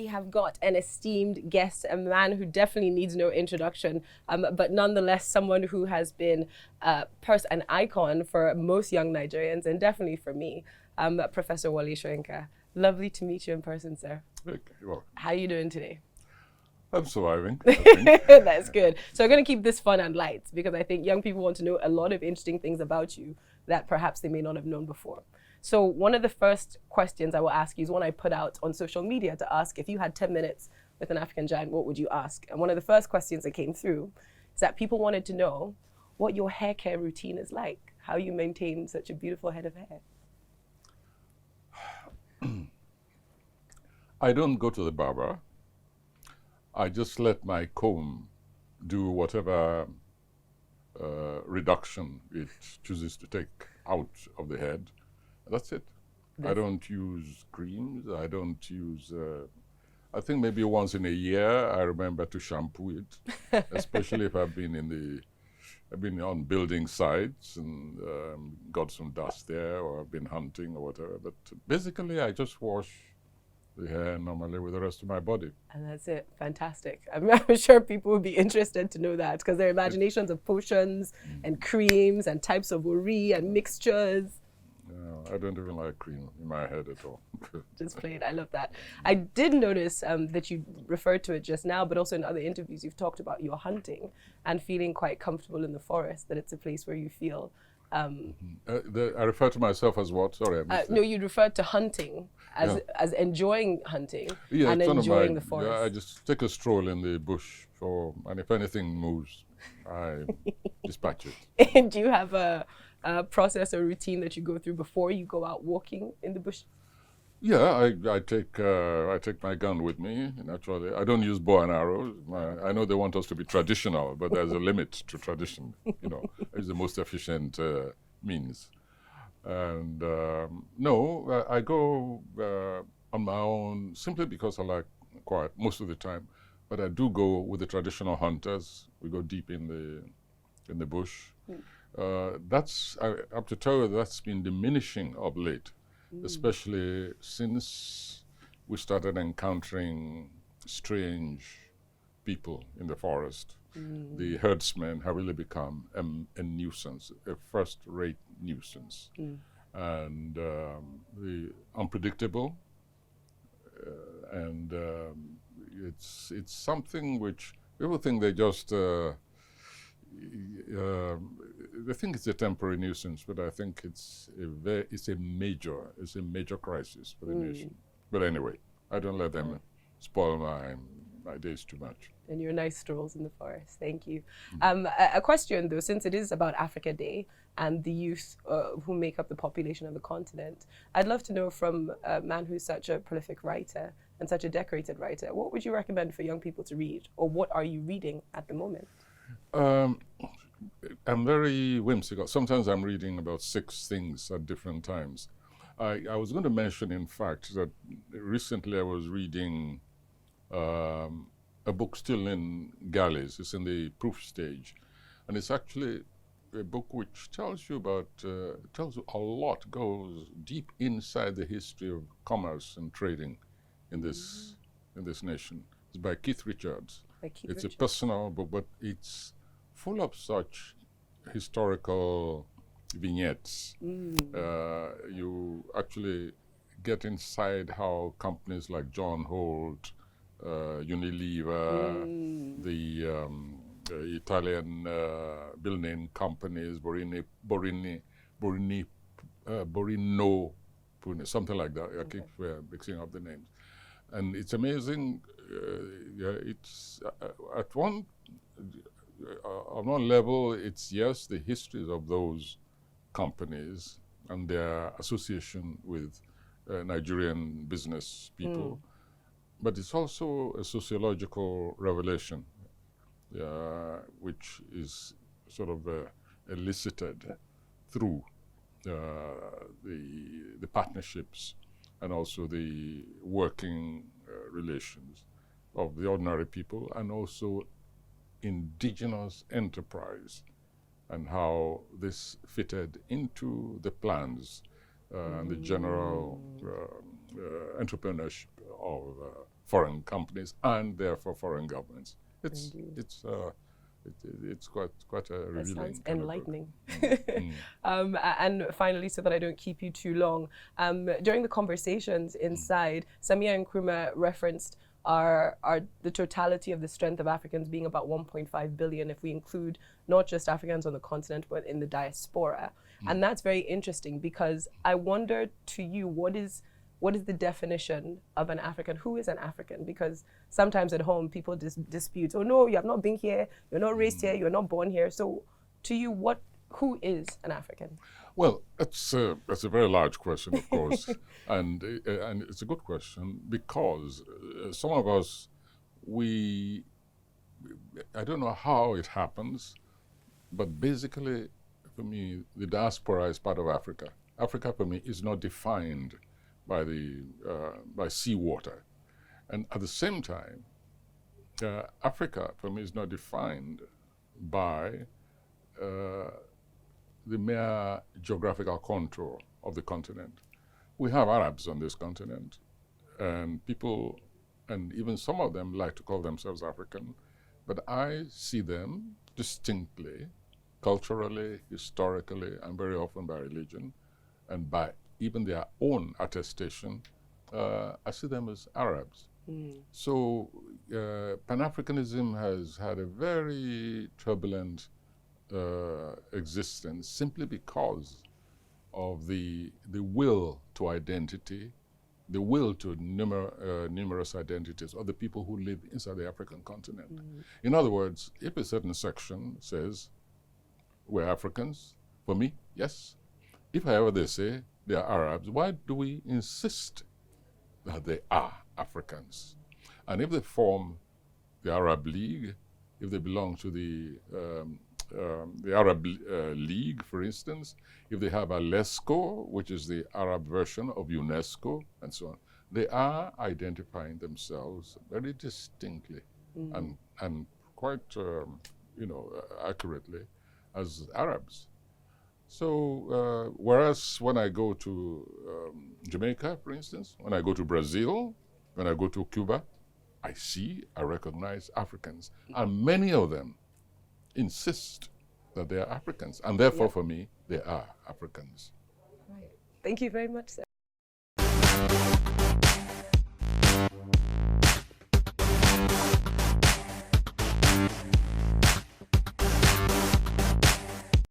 Have got an esteemed guest, a man who definitely needs no introduction, but nonetheless someone who has been an icon for most young Nigerians and definitely for me, Professor Wole Soyinka. Lovely to meet you in person, sir. Okay, well, how are you doing today? I'm surviving, I think. That's good. So we're going to keep this fun and light because I think young people want to know a lot of interesting things about you that perhaps they may not have known before. So one of the first questions I will ask you is one I put out on social media to ask if you had 10 minutes with an African giant, what would you ask? And one of the first questions that came through is that people wanted to know what your hair care routine is like, how you maintain such a beautiful head of hair. I don't go to the barber. I just let my comb do whatever reduction it chooses to take out of the head. That's it. I don't use creams. I don't use, I think maybe once in a year I remember to shampoo it, especially if I've been on building sites and got some dust there, or I've been hunting or whatever. But basically I just wash the hair normally with the rest of my body. And that's it. Fantastic. I'm sure people would be interested to know that because their imaginations of potions and creams and types of ori and mixtures. No, I don't even like cream in my head at all. Just plain. I love that. I did notice that you referred to it just now, but also in other interviews you've talked about your hunting and feeling quite comfortable in the forest, that it's a place where you feel... I refer to myself as what? Sorry, I missed no, you referred to hunting as enjoying hunting and enjoying the forest. Yeah, I just take a stroll in the bush, and if anything moves, I dispatch it. Do you have a process or routine that you go through before you go out walking in the bush? Yeah, I take my gun with me. Naturally, I don't use bow and arrows. I know they want us to be traditional, but there's a limit to tradition. You know, it's the most efficient means. And no, I go on my own simply because I like quiet most of the time. But I do go with the traditional hunters. We go deep in the bush. I have to tell you that's been diminishing of late. Especially since we started encountering strange people in the forest. The herdsmen have really become a nuisance, a first-rate nuisance. And the unpredictable, and it's something which people think they just they think it's a temporary nuisance, but I think it's a major crisis for the nation. But anyway, I don't let them spoil my days too much. And your nice strolls in the forest. Thank you. A question though, since it is about Africa Day and the youth who make up the population of the continent, I'd love to know from a man who's such a prolific writer and such a decorated writer, what would you recommend for young people to read, or what are you reading at the moment? I'm very whimsical. Sometimes I'm reading about 6 things at different times. I was going to mention, in fact, that recently I was reading a book still in galleys. It's in the proof stage. And it's actually a book which tells you about, tells you a lot, goes deep inside the history of commerce and trading in this nation. It's by Keith Richards. It's a personal book, but it's full of such historical vignettes. You actually get inside how companies like John Holt, Unilever, the Italian building companies, Borino, something like that. I keep mixing up the names. And it's amazing. It's on one level, it's the histories of those companies and their association with Nigerian business people. But it's also a sociological revelation, which is sort of elicited through the partnerships and also the working relations of the ordinary people, and also indigenous enterprise, and how this fitted into the plans and the general entrepreneurship of foreign companies and therefore foreign governments. It's quite a revealing. That sounds enlightening. And finally, so that I don't keep you too long, during the conversations inside, Samia Nkrumah referenced the totality of the strength of Africans being about 1.5 billion if we include not just Africans on the continent but in the diaspora. And that's very interesting, because I wonder to you, what is the definition of an African? Who is an African? Because sometimes at home people dispute, oh no, you have not been here, you're not raised here, you're not born here. So to you, who is an African? Well, that's a very large question, of course, and it's a good question, because some of us, I don't know how it happens, but basically, for me, the diaspora is part of Africa. Africa, for me, is not defined by seawater, and at the same time, Africa, for me, is not defined by the mere geographical contour of the continent. We have Arabs on this continent, and people, and even some of them like to call themselves African, but I see them distinctly, culturally, historically, and very often by religion, and by even their own attestation, I see them as Arabs. So Pan-Africanism has had a very turbulent existence, simply because of the will to identity, the will to numerous identities of the people who live inside the African continent. In other words, if a certain section says we're Africans, for me, yes. If, however, they say they are Arabs, why do we insist that they are Africans? And if they form the Arab League, if they belong to the Arab League, for instance, if they have a LESCO, which is the Arab version of UNESCO, and so on, they are identifying themselves very distinctly and quite, accurately as Arabs. So, whereas when I go to Jamaica, for instance, when I go to Brazil, when I go to Cuba, I recognize Africans, and many of them insist that they are Africans, and therefore, for me, they are Africans. Right. Thank you very much, sir.